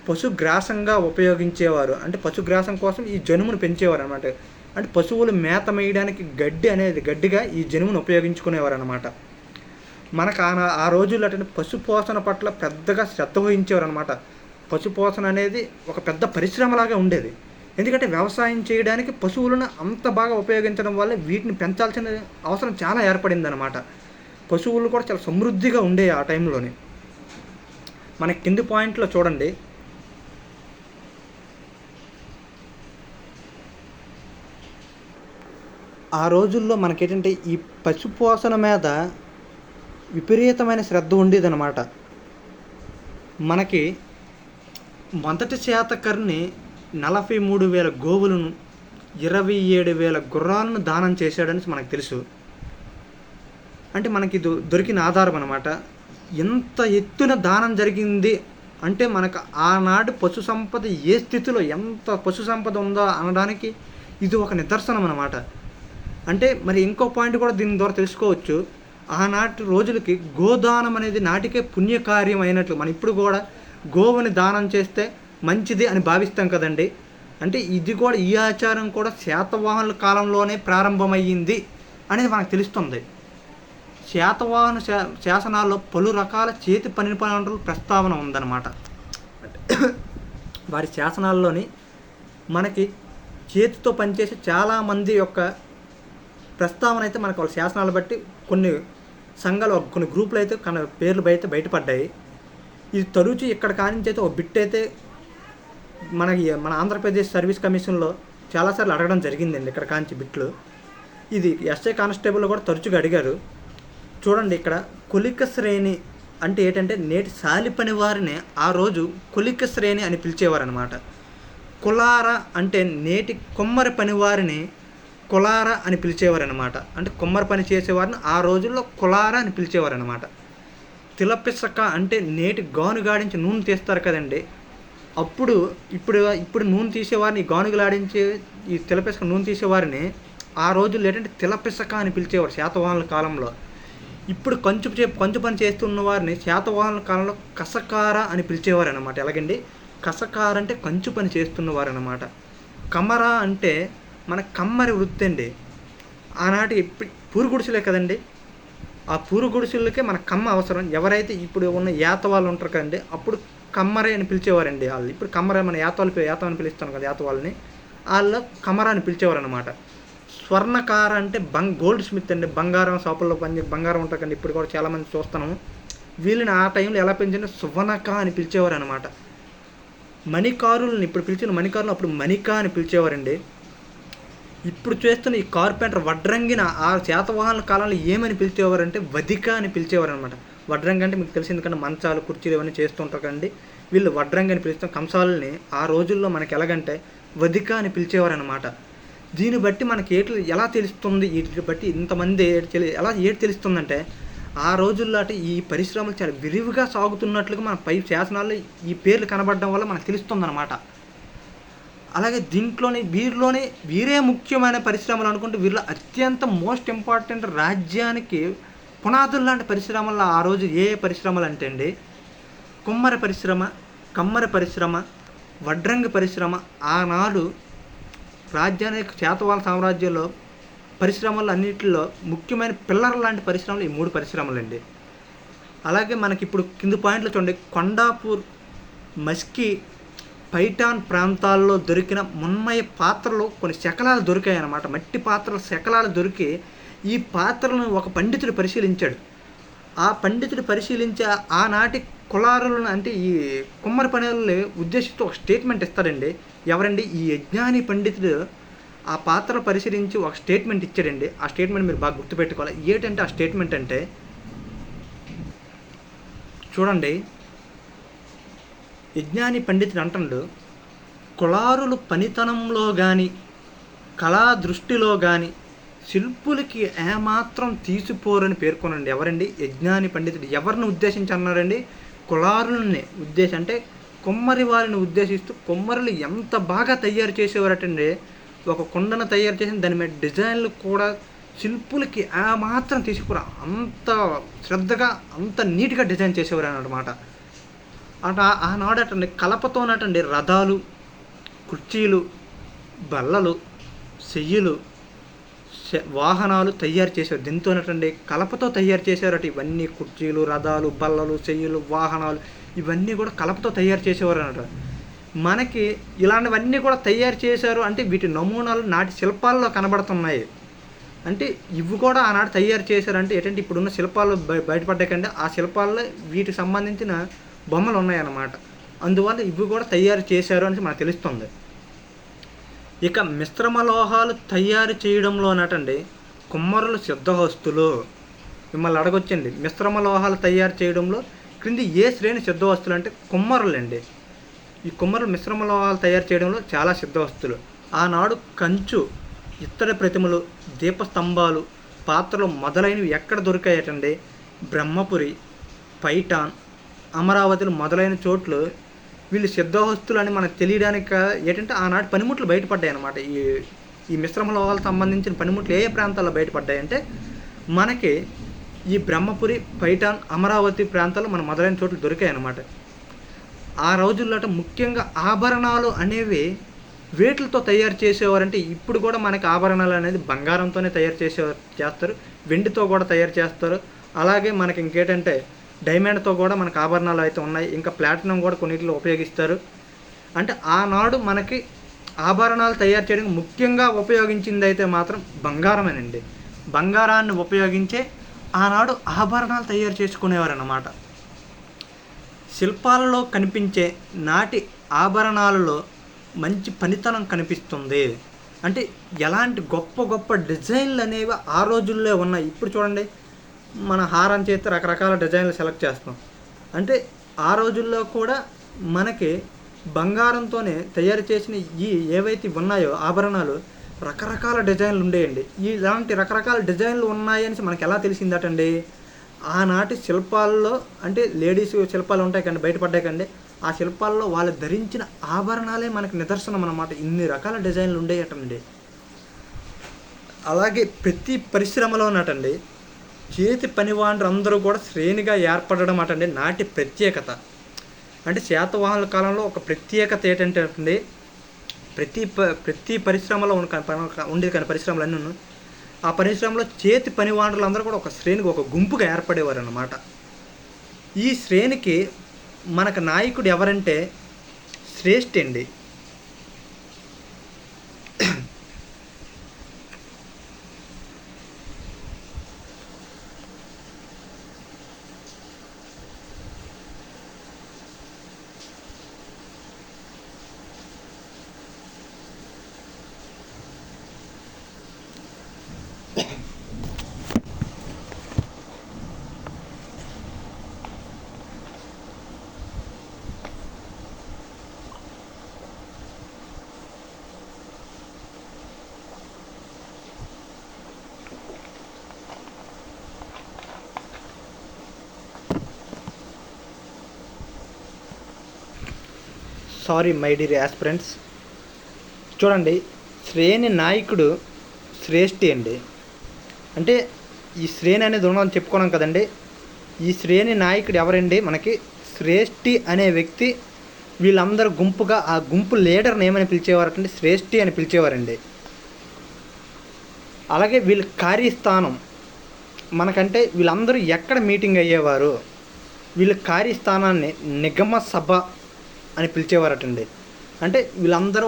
Speaker 1: పశుగ్రాసంగా ఉపయోగించేవారు. అంటే పశుగ్రాసం కోసం ఈ జనుమును పెంచేవారు అనమాట. అంటే పశువులు మేత మేయడానికి గడ్డిగా ఈ జనుమును ఉపయోగించుకునేవారు అనమాట. మనకు ఆ రోజుల్లో అంటే పశుపోషణ పట్ల పెద్దగా శ్రద్ధ వహించేవారు అనమాట. పశుపోషణ అనేది ఒక పెద్ద పరిశ్రమలాగా ఉండేది. ఎందుకంటే వ్యవసాయం చేయడానికి పశువులను అంత బాగా ఉపయోగించడం వల్ల వీటిని పెంచాల్సిన అవసరం చాలా ఏర్పడింది అనమాట. పశువులు కూడా చాలా సమృద్ధిగా ఉండేవి ఆ టైంలోని. మన కింది పాయింట్లో చూడండి. ఆ రోజుల్లో మనకేంటంటే ఈ పశుపోషణ మీద విపరీతమైన శ్రద్ధ ఉండేదన్నమాట. మనకి మొదటి శాతకర్ణి 43,000 గోవులను 27,000 గుర్రాలను దానం చేశాడని మనకు తెలుసు. అంటే మనకి దొరికిన ఆధారం అనమాట. ఎంత ఎత్తున దానం జరిగింది అంటే మనకు ఆనాడు పశు సంపద ఏ స్థితిలో ఎంత పశు సంపద ఉందో అనడానికి ఇది ఒక నిదర్శనం అనమాట. అంటే మరి ఇంకో పాయింట్ కూడా దీని ద్వారా తెలుసుకోవచ్చు. ఆనాటి రోజులకి గోదానం అనేది నాటికే పుణ్యకార్యం అయినట్లు. మనం ఇప్పుడు కూడా గోవుని దానం చేస్తే మంచిది అని భావిస్తాం కదండి. అంటే ఇది కూడా ఈ ఆచారం కూడా శాతవాహనుల కాలంలోనే ప్రారంభమయ్యింది అనేది మనకు తెలుస్తుంది. శాతవాహన శాసనాల్లో పలు రకాల చేతి పనుల ప్రస్తావన ఉందన్నమాట. వారి శాసనాల్లోని మనకి చేతితో పనిచేసే చాలామంది యొక్క ప్రస్తావన అయితే మనకు వాళ్ళ శాసనాలు బట్టి కొన్ని సంఘాలు కొన్ని గ్రూపులు అయితే పేర్లు బయటపడ్డాయి. ఇది తరుచి ఇక్కడ కానించి అయితే ఒక బిట్ అయితే మన ఆంధ్రప్రదేశ్ సర్వీస్ కమిషన్లో చాలాసార్లు అడగడం జరిగిందండి. ఇక్కడ కాంచి బిట్లు ఇది ఎస్ఐ కానిస్టేబుల్ కూడా తరచుగా అడిగారు. చూడండి ఇక్కడ కొలిక శ్రేణి అంటే ఏంటంటే నేటి సాలి పని వారిని ఆ రోజు కొలిక శ్రేణి అని పిలిచేవారు అనమాట. కులార అంటే నేటి కొమ్మరి పనివారిని కులార అని పిలిచేవారు అనమాట. అంటే కొమ్మరి పని చేసేవారిని ఆ రోజుల్లో కులార అని పిలిచేవారు అనమాట. తిలపిసక అంటే నేటి గానుగాడించి నూనె తీస్తారు కదండి. ఇప్పుడు నూనె తీసేవారిని గానుగులాడించి ఈ తిలపిసక నూనె తీసేవారిని ఆ రోజుల్లో ఏంటంటే తిలపిసక అని పిలిచేవారు శాతవాహనుల కాలంలో. ఇప్పుడు కంచు పని చేస్తున్న వారిని శాతవాహనుల కాలంలో కసకార అని పిలిచేవారు అనమాట. ఎలాగండి, కసకార అంటే కంచు పని చేస్తున్నవారు అనమాట. కమర అంటే మన కమ్మరి వృత్తి అండి. ఆనాటి పూరు గుడిసెలే కదండి, ఆ పూరు గుడిసెలకే మన కమ్మ అవసరం. ఎవరైతే ఇప్పుడు ఉన్న యాత వాళ్ళు ఉంటారు కదండి, అప్పుడు కమ్మరే అని పిలిచేవారండి వాళ్ళు. ఇప్పుడు కమ్మరే మన యాతవని పిలుస్తాం కదా, యాత వాళ్ళని వాళ్ళు కమ్మర అని పిలిచేవారు అనమాట. స్వర్ణకార అంటే గోల్డ్ స్మిత్ అండి, బంగారం షాపుల్లో బంగారం ఉంటుంది కండి. ఇప్పుడు కూడా చాలామంది చూస్తున్నాము. వీళ్ళని ఆ టైంలో ఎలా పెంచండి, సువర్ణక అని పిలిచేవారు అనమాట. మణికారులని ఇప్పుడు పిలిచిన మణికారులు అప్పుడు మణిక అని పిలిచేవారండి. ఇప్పుడు చేస్తున్న ఈ కార్పెంటర్ వడ్రంగిన ఆ శాతవాహనుల కాలంలో ఏమని పిలిచేవారంటే వధిక అని పిలిచేవారు అనమాట. వడ్రంగి అంటే మీకు తెలిసింది ఎందుకంటే మంచాలు కుర్చీలు ఇవన్నీ చేస్తుంటారు కదండి, వీళ్ళు వడ్రంగి అని పిలుస్తాం. కంసాలని ఆ రోజుల్లో మనకి ఎలాగంటే వధిక అని పిలిచేవారు అనమాట. దీన్ని బట్టి మనకి ఎలా తెలుస్తుంది, వీటిని బట్టి ఇంతమంది ఏటి తెలుస్తుందంటే ఆ రోజుల్లో అంటే ఈ పరిశ్రమలు చాలా విరివిగా సాగుతున్నట్లుగా మన పై శాసనాల్లో ఈ పేర్లు కనబడడం వల్ల మనకు తెలుస్తుందన్నమాట. అలాగే వీరే ముఖ్యమైన పరిశ్రమలు అనుకుంటే వీళ్ళు అత్యంత మోస్ట్ ఇంపార్టెంట్ రాజ్యానికి పునాదులు లాంటి పరిశ్రమలు ఆ రోజు ఏ పరిశ్రమలు అంటే అండి, కుమ్మరి పరిశ్రమ, కమ్మరి పరిశ్రమ, వడ్రంగి పరిశ్రమ ఆనాడు రాజ్యానికి శాతవాహన సామ్రాజ్యంలో పరిశ్రమలు అన్నింటిలో ముఖ్యమైన పిల్లర్ లాంటి పరిశ్రమలు ఈ 3 పరిశ్రమలండి. అలాగే మనకి ఇప్పుడు కింది పాయింట్లు చూడండి. కొండాపూర్, మస్కి, పైఠాన్ ప్రాంతాల్లో దొరికిన మున్మయ పాత్రలు కొన్ని శకలాలు దొరికాయి అన్నమాట. మట్టి పాత్రల శకలాలు దొరికి ఈ పాత్రలను ఒక పండితుడు పరిశీలించాడు. ఆ పండితుడు పరిశీలించి ఆనాటి కులారులను అంటే ఈ కుమ్మరి పనులని ఉద్దేశిస్తూ ఒక స్టేట్మెంట్ ఇస్తాడండి. ఎవరండి? ఈ యజ్ఞాని పండితుడు ఆ పాత్ర పరిశీలించి ఒక స్టేట్మెంట్ ఇచ్చాడండి. ఆ స్టేట్మెంట్ మీరు బాగా గుర్తుపెట్టుకోవాలి. ఏంటంటే ఆ స్టేట్మెంట్ అంటే చూడండి, యజ్ఞాని పండితుడు అంటాడు, కులారులు పనితనంలో కానీ కళా దృష్టిలో కానీ శిల్పులకి ఏమాత్రం తీసిపోరని పేర్కొనండి. ఎవరండి? యజ్ఞాని పండితుడు. ఎవరిని ఉద్దేశించి అన్నారండి? కులారులని ఉద్దేశం అంటే కుమ్మరి వారిని ఉద్దేశిస్తూ కుమ్మరులు ఎంత బాగా తయారు చేసేవారటండి. ఒక కుండను తయారు చేసిన దాని మీద డిజైన్లు కూడా శిల్పులకి ఏమాత్రం తీసుకురా అంత శ్రద్ధగా అంత నీట్గా డిజైన్ చేసేవారు అన్నమాట. ఆనాడటండి కలపతోనటండి రథాలు, కుర్చీలు, బల్లలు, చెయ్యలు, వాహనాలు తయారు చేశారు. దీంతోనటండి కలపతో తయారు చేసేవారట. ఇవన్నీ కుర్చీలు, రథాలు, బల్లలు, చెయ్యలు, వాహనాలు ఇవన్నీ కూడా కలపతో తయారు చేసేవారు అన్నమాట. మనకి ఇలాంటివన్నీ కూడా తయారు చేశారు అంటే వీటి నమూనాలు నాటి శిల్పాల్లో కనబడుతున్నాయి. అంటే ఇవి కూడా ఆనాడు తయారు చేశారంటే ఏంటంటే ఇప్పుడున్న శిల్పాలు బయటపడ్డాకంటే ఆ శిల్పాల్లో వీటికి సంబంధించిన బొమ్మలు ఉన్నాయన్నమాట. అందువల్ల ఇవి కూడా తయారు చేశారు అని మనకు తెలుస్తుంది. ఇక మిశ్రమ లోహాలు తయారు చేయడంలోనటండి కుమ్మరులు సిద్ధవస్తులు. మిమ్మల్ని అడగొచ్చండి, మిశ్రమ లోహాలు తయారు చేయడంలో క్రింది ఏ శ్రేణి సిద్ధవస్తులు అంటే కుమ్మరులండి. ఈ కుమ్మరులు మిశ్రమ లోహాలు తయారు చేయడంలో చాలా సిద్ధవస్తులు. ఆనాడు కంచు, ఇత్తడి ప్రతిమలు, దీపస్తంభాలు, పాత్రలు మొదలైనవి ఎక్కడ దొరికాయటండి? బ్రహ్మపురి, పైఠాన్, అమరావతిలు మొదలైన చోట్లు వీళ్ళు సిద్ధవస్తులు అని మనకు తెలియడానికి ఏంటంటే ఆనాటి పనిముట్లు బయటపడ్డాయి అన్నమాట. ఈ మిశ్రమ లోహాలకు సంబంధించిన పనిముట్లు ఏ ప్రాంతాల్లో బయటపడ్డాయంటే మనకి ఈ బ్రహ్మపురి, పైఠాన్, అమరావతి ప్రాంతాల్లో మన మొదలైన చోట్లు దొరికాయి అన్నమాట. ఆ రోజుల్లో ముఖ్యంగా ఆభరణాలు అనేవి వేట్లతో తయారు చేసేవారంటే ఇప్పుడు కూడా మనకి ఆభరణాలు అనేది బంగారంతోనే తయారు చేస్తారు, వెండితో కూడా తయారు చేస్తారు. అలాగే మనకి ఇంకేంటంటే డైమండ్తో కూడా మనకు ఆభరణాలు అయితే ఉన్నాయి. ఇంకా ప్లాటినం కూడా కొన్నిటిలో ఉపయోగిస్తారు. అంటే ఆనాడు మనకి ఆభరణాలు తయారు చేయడానికి ముఖ్యంగా ఉపయోగించింది అయితే మాత్రం బంగారమేనండి. బంగారాన్ని ఉపయోగించే ఆనాడు ఆభరణాలు తయారు చేసుకునేవారు అన్నమాట. శిల్పాలలో కనిపించే నాటి ఆభరణాలలో మంచి పనితనం కనిపిస్తుంది. అంటే ఎలాంటి గొప్ప గొప్ప డిజైన్లు అనేవి ఆ రోజుల్లో ఉన్నాయి. ఇప్పుడు చూడండి, మన హారం చేస్తే రకరకాల డిజైన్లు సెలెక్ట్ చేస్తాం. అంటే ఆ రోజుల్లో కూడా మనకి బంగారంతోనే తయారు చేసిన ఈ ఏవైతే ఉన్నాయో ఆభరణాలు రకరకాల డిజైన్లు ఉండేయండి. ఇలాంటి రకరకాల డిజైన్లు ఉన్నాయని మనకి ఎలా తెలిసిందటండి? ఆనాటి శిల్పాల్లో అంటే లేడీస్ శిల్పాలు ఉంటాయి కండి, బయటపడ్డాయి కండి. ఆ శిల్పాల్లో వాళ్ళు ధరించిన ఆభరణాలే మనకి నిదర్శనం అన్నమాట. ఇన్ని రకాల డిజైన్లు ఉండేయటండి. అలాగే ప్రతి పరిశ్రమలోనటండి చేతి పనివాళ్ళు అందరూ కూడా శ్రేణిగా ఏర్పడడం అటండి నాటి ప్రత్యేకత. అంటే శాతవాహనుల కాలంలో ఒక ప్రత్యేకత ఏంటంటే అండి ప్రతి పరిశ్రమలో ఉండేది కానీ పరిశ్రమలన్నీ ఆ పరిశ్రమలో చేతి పనివాళ్ళు అందరూ కూడా ఒక శ్రేణికి ఒక గుంపుగా ఏర్పడేవారు అన్నమాట. ఈ శ్రేణికి మనకు నాయకుడు ఎవరంటే శ్రేష్ఠి అండి. సారీ మై డియర్ యాస్పిరెంట్స్, చూడండి శ్రేణి నాయకుడు శ్రేష్ఠి అండి. అంటే ఈ శ్రేణి అనేది ఉన్నదని చెప్పుకున్నాం కదండి. ఈ శ్రేణి నాయకుడు ఎవరండి? మనకి శ్రేష్ఠి అనే వ్యక్తి వీళ్ళందరూ గుంపుగా ఆ గుంపు లీడర్ని ఏమని పిలిచేవారంటే శ్రేష్ఠి అని పిలిచేవారండి. అలాగే వీళ్ళ కార్యస్థానం మనకంటే వీళ్ళందరూ ఎక్కడ మీటింగ్ అయ్యేవారు, వీళ్ళ కార్యస్థానాన్ని నిగమ సభ అని పిలిచేవారటండి. అంటే వీళ్ళందరూ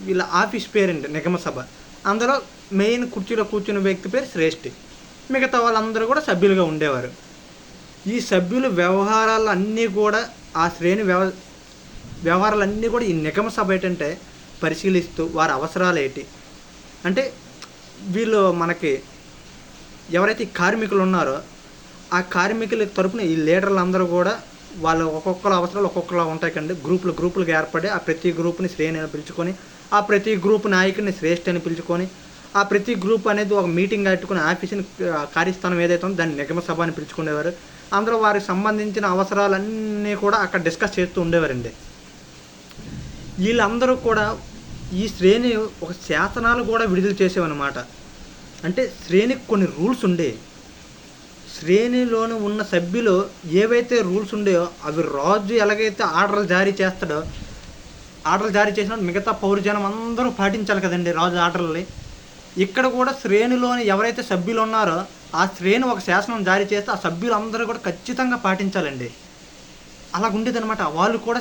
Speaker 1: వీళ్ళ ఆఫీస్ పేరండి నిగమ సభ. అందులో మెయిన్ కుర్చీలో కూర్చున్న వ్యక్తి పేరు శ్రేష్ఠి, మిగతా వాళ్ళందరూ కూడా సభ్యులుగా ఉండేవారు. ఈ సభ్యుల వ్యవహారాలన్నీ కూడా ఆ శ్రేణి వ్యవహారాలన్నీ కూడా ఈ నిగమ సభ ఏంటంటే పరిశీలిస్తూ వారి అవసరాలు ఏంటి అంటే వీళ్ళు మనకి ఎవరైతే ఈ కార్మికులు ఉన్నారో ఆ కార్మికుల తరపున ఈ లీడర్లు అందరూ కూడా వాళ్ళు ఒక్కొక్కరు అవసరాలు ఒక్కొక్కలా ఉంటాయి కండి. గ్రూపులుగా ఏర్పడి ఆ ప్రతి గ్రూప్ని శ్రేణి అని పిలుచుకొని ఆ ప్రతి గ్రూప్ నాయకుడిని శ్రేష్ఠి అని పిలుచుకొని ఆ ప్రతి గ్రూప్ అనేది ఒక మీటింగ్ పెట్టుకుని ఆఫీసుని కార్యస్థానం ఏదైతే ఉందో దాన్ని నిగమ సభ అని పిలుచుకునేవారు. అందరూ వారికి సంబంధించిన అవసరాలన్నీ కూడా అక్కడ డిస్కస్ చేస్తూ ఉండేవారండి. వీళ్ళందరూ కూడా ఈ శ్రేణి ఒక శాసనాలు కూడా విడుదల చేసేవన్నమాట. అంటే శ్రేణికి కొన్ని రూల్స్ ఉండేవి. శ్రేణిలోని ఉన్న సభ్యులు ఏవైతే రూల్స్ ఉండేవో అవి రాజు ఎలాగైతే ఆర్డర్లు జారీ చేస్తాడో ఆర్డర్లు జారీ చేసిన మిగతా పౌరజనం అందరూ పాటించాలి కదండి రాజు ఆర్డర్లని. ఇక్కడ కూడా శ్రేణిలోని ఎవరైతే సభ్యులు ఉన్నారో ఆ శ్రేణి ఒక శాసనం జారీ చేస్తే ఆ సభ్యులందరూ కూడా ఖచ్చితంగా పాటించాలండి. అలాగ ఉండేదన్నమాట. వాళ్ళు కూడా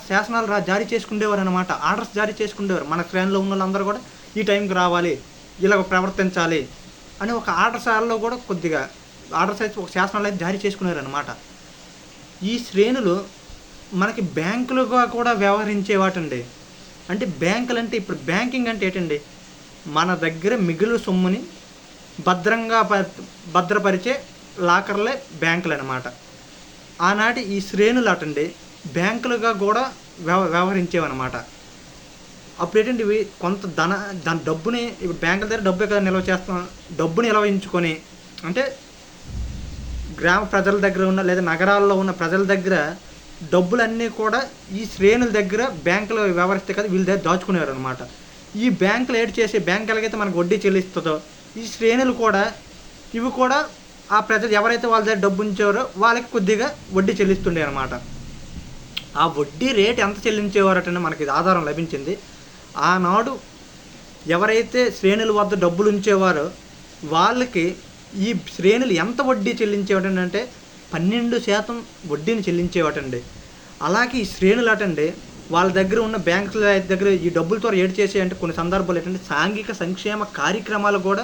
Speaker 1: శాసనాలు జారీ చేసుకునేవారు అనమాట, ఆర్డర్స్ జారీ చేసుకునేవారు. మన శ్రేణిలో ఉన్న వాళ్ళందరూ కూడా ఈ టైంకి రావాలి, ఇలాగ ప్రవర్తించాలి అని ఒక ఆర్డర్స్లో కూడా కొద్దిగా ఆర్డర్స్ అయితే ఒక శాసనాలు అయితే జారీ చేసుకునేవారు అనమాట. ఈ శ్రేణులు మనకి బ్యాంకులుగా కూడా వ్యవహరించేవాటండి. అంటే బ్యాంకులు అంటే ఇప్పుడు బ్యాంకింగ్ అంటే ఏంటండి, మన దగ్గర మిగులు సొమ్ముని భద్రపరిచే లాకర్లే బ్యాంకులు అనమాట. ఆనాటి ఈ శ్రేణులు అటండి బ్యాంకులుగా కూడా వ్యవహరించేవన్నమాట. అప్పుడు ఏంటంటే ఇవి కొంత దాని డబ్బుని ఇప్పుడు బ్యాంకుల దగ్గర డబ్బు ఎక్కడ నిల్వ చేస్తాం, డబ్బుని నిల్వించుకొని అంటే గ్రామ ప్రజల దగ్గర ఉన్న లేదా నగరాల్లో ఉన్న ప్రజల దగ్గర డబ్బులన్నీ కూడా ఈ శ్రేణుల దగ్గర బ్యాంకులు వ్యవహరిస్తే కదా వీళ్ళ దగ్గర దాచుకునేవారు అనమాట. ఈ బ్యాంకులు ఏడు చేసే బ్యాంకు ఎలాగైతే మనకు వడ్డీ చెల్లిస్తుందో ఈ శ్రేణులు కూడా ఇవి కూడా ఆ ప్రజలు ఎవరైతే వాళ్ళ దగ్గర డబ్బు ఉంచేవారో వాళ్ళకి కొద్దిగా వడ్డీ చెల్లిస్తుండే అనమాట. ఆ వడ్డీ రేట్ ఎంత చెల్లించేవారటనే మనకి ఆధారం లభించింది. ఆనాడు ఎవరైతే శ్రేణుల వద్ద డబ్బులు ఉంచేవారో వాళ్ళకి ఈ శ్రేణులు ఎంత వడ్డీ చెల్లించేవాటంటే 12% వడ్డీని చెల్లించేవాటండి. అలాగే ఈ శ్రేణులు అటండి వాళ్ళ దగ్గర ఉన్న బ్యాంకుల దగ్గర ఈ డబ్బులతో ఏడు చేసే అంటే కొన్ని సందర్భాలు ఏంటంటే సాంఘిక సంక్షేమ కార్యక్రమాలు కూడా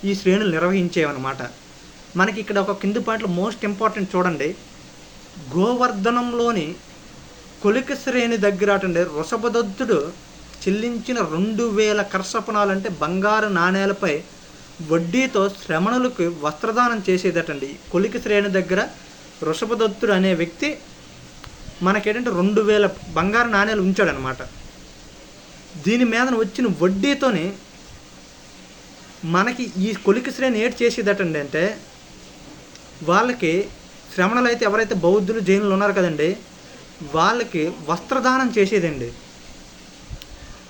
Speaker 1: ఈ శ్రేణులు నిర్వహించేవన్నమాట. మనకి ఇక్కడ ఒక కింది పాయింట్లో మోస్ట్ ఇంపార్టెంట్ చూడండి. గోవర్ధనంలోని కొలిక శ్రేణి దగ్గర అటండి వృషభదత్తుడు చెల్లించిన 2000 కర్షపణాలు అంటే బంగారు నాణేలపై వడ్డీతో శ్రమణులకు వస్త్రదానం చేసేదటండి. కొలిక శ్రేణి దగ్గర వృషభదత్తుడు అనే వ్యక్తి మనకేంటంటే 2000 బంగారు నాణేలు ఉంచాడనమాట. దీని మీద వచ్చిన వడ్డీతోని మనకి ఈ కొలిక శ్రేణి ఏడు చేసేదటండి అంటే వాళ్ళకి శ్రమణులు అయితే ఎవరైతే బౌద్ధులు జైనులు ఉన్నారు కదండి వాళ్ళకి వస్త్రదానం చేసేదండి.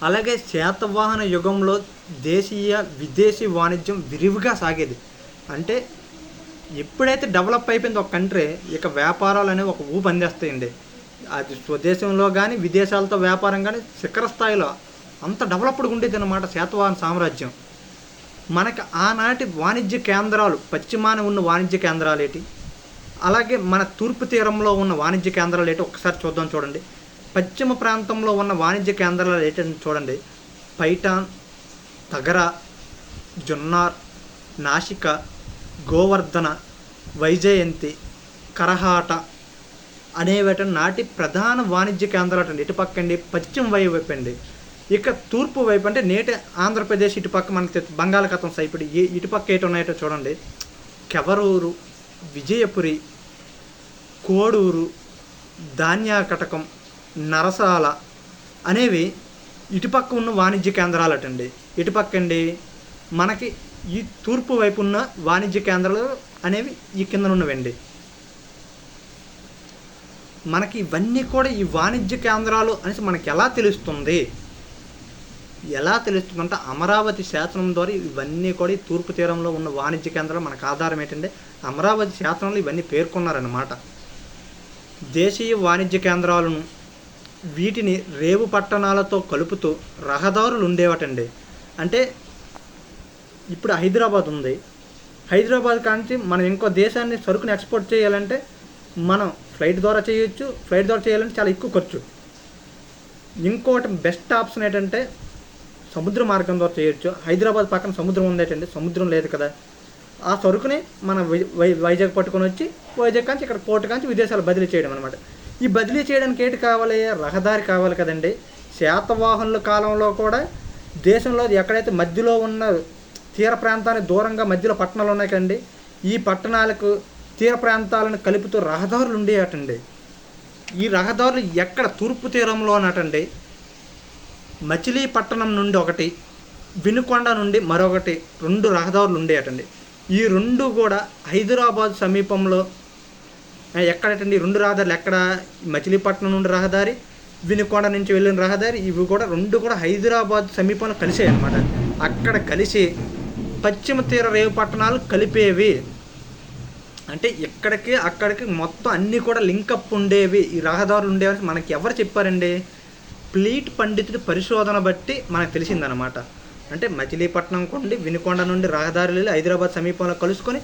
Speaker 1: అలాగే శాతవాహన యుగంలో దేశీయ విదేశీ వాణిజ్యం విరివిగా సాగేది. అంటే ఎప్పుడైతే డెవలప్ అయిపోయింది ఒక కంట్రీ ఇక వ్యాపారాలు అనేవి ఒక ఊపు అందేస్తాయండి. అది స్వదేశంలో కానీ విదేశాలతో వ్యాపారం కానీ శిఖర స్థాయిలో అంత డెవలప్డ్గా ఉండేది అన్నమాట శాతవాహన సామ్రాజ్యం. మనకి ఆనాటి వాణిజ్య కేంద్రాలు పశ్చిమాన ఉన్న వాణిజ్య కేంద్రాలు ఏంటి, అలాగే మన తూర్పు తీరంలో ఉన్న వాణిజ్య కేంద్రాలు ఏంటి ఒకసారి చూడండి. పశ్చిమ ప్రాంతంలో ఉన్న వాణిజ్య కేంద్రాలు ఏంటంటే చూడండి, పైఠాన్, తగరా, జున్నార్, నాసిక, గోవర్ధన, వైజయంతి, కరహాట అనేవి నాటి ప్రధాన వాణిజ్య కేంద్రాలు అండి. ఇటుపక్కండి పశ్చిమ వైపు అండి. ఇక తూర్పు వైపు అంటే నేటి ఆంధ్రప్రదేశ్ ఇటుపక్క మనకి బంగాళాఖాతం సైపుడి ఇటుపక్క ఏటి ఉన్నాయో చూడండి. కెవరూరు, విజయపురి, కోడూరు, ధాన్యాకటకం, నరసాల అనేవి ఇటుపక్క ఉన్న వాణిజ్య కేంద్రాలటండి. ఇటుపక్కండి మనకి ఈ తూర్పు వైపు ఉన్న వాణిజ్య కేంద్రాలు అనేవి ఈ కింద ఉన్నవండి. మనకి ఇవన్నీ కూడా ఈ వాణిజ్య కేంద్రాలు అనేసి మనకి ఎలా తెలుస్తుందంటే అమరావతి శాసనం ద్వారా ఇవన్నీ కూడా ఈ తూర్పు తీరంలో ఉన్న వాణిజ్య కేంద్రాలు మనకు ఆధారం ఏంటంటే అమరావతి శాసనంలో ఇవన్నీ పేర్కొన్నారన్నమాట. దేశీయ వాణిజ్య కేంద్రాలను వీటిని రేవు పట్టణాలతో కలుపుతూ రహదారులు ఉండేవటండి. అంటే ఇప్పుడు హైదరాబాద్ ఉంది, హైదరాబాద్ కాంచి మనం ఇంకో దేశాన్ని సరుకుని ఎక్స్పోర్ట్ చేయాలంటే మనం ఫ్లైట్ ద్వారా చేయొచ్చు. ఫ్లైట్ ద్వారా చేయాలంటే చాలా ఎక్కువ ఖర్చు. ఇంకోటి బెస్ట్ ఆప్షన్ ఏంటంటే సముద్ర మార్గం ద్వారా చేయొచ్చు. హైదరాబాద్ పక్కన సముద్రం ఉందేటండి, సముద్రం లేదు కదా. ఆ సరుకుని మన వైజాగ్ పట్టుకొని వచ్చి వైజాగ్ కాంచి ఇక్కడ పోర్టు కాంచి విదేశాలు బదిలీ చేయడం అనమాట. ఈ బదిలీ చేయడానికి ఏంటి కావాలి? రహదారి కావాలి కదండి. శాతవాహనుల కాలంలో కూడా దేశంలో ఎక్కడైతే మధ్యలో ఉన్న తీర ప్రాంతానికి దూరంగా మధ్యలో పట్టణాలు ఉన్నాయి కండి, ఈ పట్టణాలకు తీర ప్రాంతాలను కలుపుతూ రహదారులు ఉండేటండి. ఈ రహదారులు ఎక్కడ? తూర్పు తీరంలోనటండి. మచిలీపట్నం నుండి ఒకటి, వినుకొండ నుండి మరొకటి, 2 రహదారులు ఉండేటండి. ఈ 2 కూడా హైదరాబాద్ సమీపంలో ఎక్కడటండి? 2 రహదారులు ఎక్కడ? మచిలీపట్నం నుండి రహదారి, వినుకొండ నుంచి వెళ్ళిన రహదారి. ఇవి కూడా 2 కూడా హైదరాబాద్ సమీపంలో కలిసాయి అన్నమాట. అక్కడ కలిసి పశ్చిమ తీర రేవు పట్టణాలు కలిపేవి. అంటే ఇక్కడికి అక్కడికి మొత్తం అన్నీ కూడా లింకప్ ఉండేవి, ఈ రహదారులు ఉండేవి. మనకి ఎవరు చెప్పారండి? ప్లీట్ పండితుడి పరిశోధన బట్టి మనకు తెలిసిందనమాట. అంటే మచిలీపట్నం కొండి వినుకొండ నుండి రహదారులు హైదరాబాద్ సమీపంలో కలుసుకొని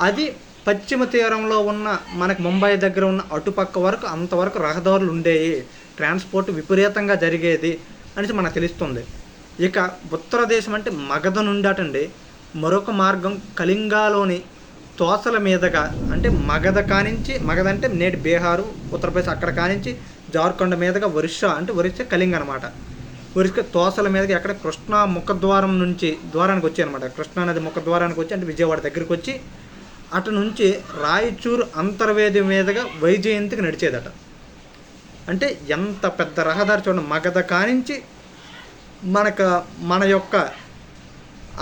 Speaker 1: అది పశ్చిమ తీరంలో ఉన్న మనకు ముంబై దగ్గర ఉన్న అటుపక్క వరకు అంతవరకు రహదారులు ఉండేవి, ట్రాన్స్పోర్ట్ విపరీతంగా జరిగేది అనేసి మనకు తెలుస్తుంది. ఇక ఉత్తర దేశం అంటే మగధ నుండి అటండి మరొక మార్గం కళింగాలోని తోసల మీదుగా, అంటే మగధ కానించి, మగధ అంటే నేటి బీహారు ఉత్తరప్రదేశ్ అక్కడ కానించి జార్ఖండ్ మీదుగా ఒరిస్సా, అంటే ఒరిస్సా కళింగ అనమాట. ఒరిస్సా తోసల మీదుగా ఎక్కడ కృష్ణా ముఖద్వారం నుంచి ద్వారానికి వచ్చి అనమాట. కృష్ణానది ముఖద్వారానికి వచ్చి అంటే విజయవాడ దగ్గరికి వచ్చి అటు నుంచి రాయచూరు అంతర్వేది మీదుగా వైజయంతికి నడిచేదట. అంటే ఎంత పెద్ద రహదారి చూడండి. మగధ కానించి మన యొక్క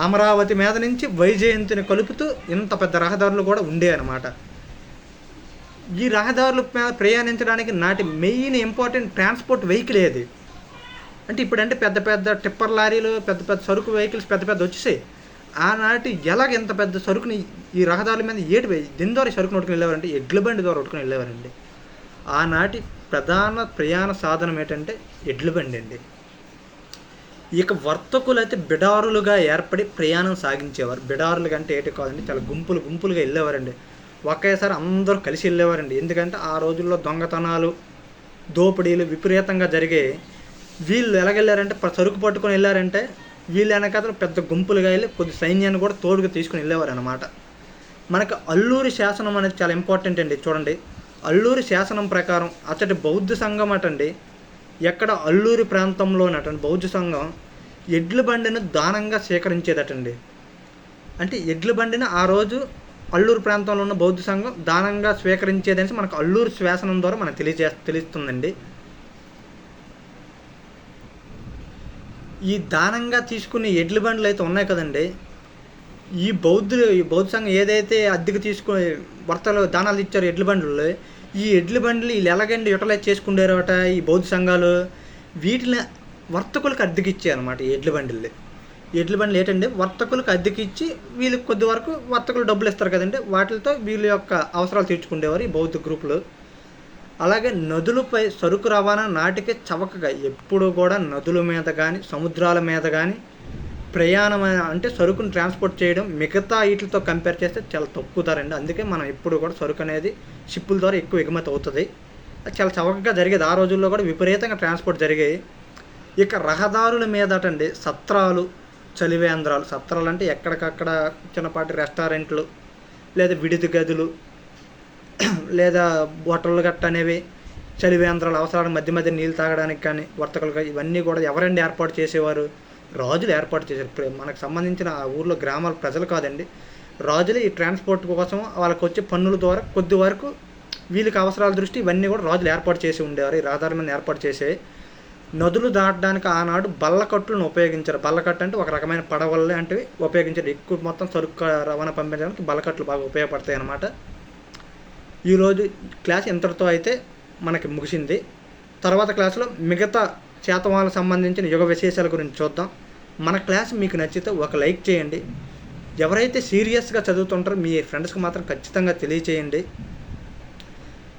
Speaker 1: అమరావతి మీద నుంచి వైజయంతిని కలుపుతూ ఇంత పెద్ద రహదారులు కూడా ఉండే అనమాట. ఈ రహదారులు ప్రయాణించడానికి నాటి మెయిన్ ఇంపార్టెంట్ ట్రాన్స్పోర్ట్ వెహికల్ ఏది అంటే ఇప్పుడంటే పెద్ద పెద్ద టిప్పర్ లారీలు, పెద్ద పెద్ద సరుకు వెహికల్స్ పెద్ద పెద్ద వచ్చేసాయి. ఆనాటి ఎలాగ ఎంత పెద్ద సరుకుని ఈ రహదారుల మీద దీని ద్వారా సరుకుని కొట్టుకుని వెళ్ళేవారంటే ఎడ్ల బండి ద్వారా కొట్టుకుని వెళ్ళేవారండి. ఆనాటి ప్రధాన ప్రయాణ సాధనం ఏంటంటే ఎడ్ల బండి అండి. ఇక వర్తకులు అయితే బిడారులుగా ఏర్పడి ప్రయాణం సాగించేవారు. బిడారులు అంటే ఏంటి కాదండి, చాలా గుంపులుగా వెళ్ళేవారండి. ఒకేసారి అందరూ కలిసి వెళ్ళేవారండి. ఎందుకంటే ఆ రోజుల్లో దొంగతనాలు, దోపిడీలు విపరీతంగా జరిగాయి. వీళ్ళు ఎలాగెళ్ళారంటే సరుకు పట్టుకొని వెళ్ళారంటే వీళ్ళు వెనకాల పెద్ద గుంపులుగా వెళ్ళి కొద్ది సైన్యాన్ని కూడా తోడుగా తీసుకుని వెళ్ళేవారు అనమాట. మనకు అల్లూరి శాసనం అనేది చాలా ఇంపార్టెంట్ అండి. చూడండి, అల్లూరి శాసనం ప్రకారం అతడి బౌద్ధ సంఘం అటండి ఎక్కడ అల్లూరి ప్రాంతంలోనటండి బౌద్ధ సంఘం ఎడ్ల బండిని దానంగా స్వీకరించేదటండి. అంటే ఎడ్ల బండిని ఆ రోజు అల్లూరు ప్రాంతంలో ఉన్న బౌద్ధ సంఘం దానంగా స్వీకరించేదని మనకు అల్లూరి శాసనం ద్వారా మనకు తెలుస్తుందండి. ఈ దానంగా తీసుకునే ఎడ్ల బండ్లు అయితే ఉన్నాయి కదండి, ఈ బౌద్ధ సంఘం ఏదైతే అద్దెకు తీసుకుని వర్తలు దానాలు ఇచ్చారో ఎడ్ల బండ్లు, ఈ ఎడ్ల బండ్లు వీళ్ళు ఎలాగండి యూటిలైజ్ చేసుకుంటారట ఈ బౌద్ధ సంఘాలు, వీటిని వర్తకులకు అద్దెకి ఇచ్చారనమాట. ఎడ్ల బండ్లు ఏంటంటే వర్తకులకు అద్దెకి ఇచ్చి వీళ్ళకి కొద్ది వరకు వర్తకులు డబ్బులు ఇస్తారు కదండి, వాటితో వీళ్ళ యొక్క అవసరాలు తీర్చుకునేవారు ఈ బౌద్ధ గ్రూపులు. అలాగే నదులపై సరుకు రవాణా నాటికే చవకగా ఎప్పుడు కూడా నదుల మీద కానీ సముద్రాల మీద కానీ ప్రయాణం అంటే సరుకును ట్రాన్స్పోర్ట్ చేయడం మిగతా వీటితో కంపేర్ చేస్తే చాలా తక్కువ ధర అండి. అందుకే మనం ఎప్పుడు కూడా సరుకు అనేది షిప్పుల ద్వారా ఎక్కువ ఎగుమతి అవుతుంది. అది చాలా చవకగా జరిగేది. ఆ రోజుల్లో కూడా విపరీతంగా ట్రాన్స్పోర్ట్ జరిగాయి. ఇక రహదారుల మీద అటండి సత్రాలు, చలివేంద్రాలు. సత్రాలు అంటే ఎక్కడికక్కడ చిన్నపాటి రెస్టారెంట్లు లేదా విడిది గదులు లేదా బోటళ్ళు గట్ట అనేవి, చలివేంద్రాలు అవసరాలకు మధ్య మధ్య నీళ్ళు తాగడానికి కానీ వర్తకులుగా ఇవన్నీ కూడా ఎవరండి ఏర్పాటు చేసేవారు? రాజులు ఏర్పాటు చేశారు. మనకు సంబంధించిన ఆ ఊర్లో గ్రామాల ప్రజలు కాదండి, రాజులు ఈ ట్రాన్స్పోర్ట్ కోసం వాళ్ళకి వచ్చే పన్నుల ద్వారా కొద్ది వరకు వీళ్ళకి అవసరాల దృష్టి ఇవన్నీ కూడా రాజులు ఏర్పాటు చేసి ఉండేవారు. ఈ రహదారుల మీద ఏర్పాటు చేసే నదులు దాటడానికి ఆనాడు బల్లకట్టులను ఉపయోగించారు. బల్లకట్టు అంటే ఒక రకమైన పడవలే అంటే ఉపయోగించారు. ఎక్కువ మొత్తం సరుకు రవాణా పంపించడానికి బల్లకట్లు బాగా ఉపయోగపడతాయి అన్నమాట. ఈరోజు క్లాస్ ఇంతటితో అయితే మనకి ముగిసింది. తర్వాత క్లాసులో మిగతా శాతవాహనాలకు సంబంధించిన యుగ విశేషాల గురించి చూద్దాం. మన క్లాస్ మీకు నచ్చితే ఒక లైక్ చేయండి. ఎవరైతే సీరియస్గా చదువుతుంటారో మీ ఫ్రెండ్స్కి మాత్రం ఖచ్చితంగా తెలియచేయండి.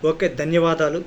Speaker 1: ఓకే, ధన్యవాదాలు.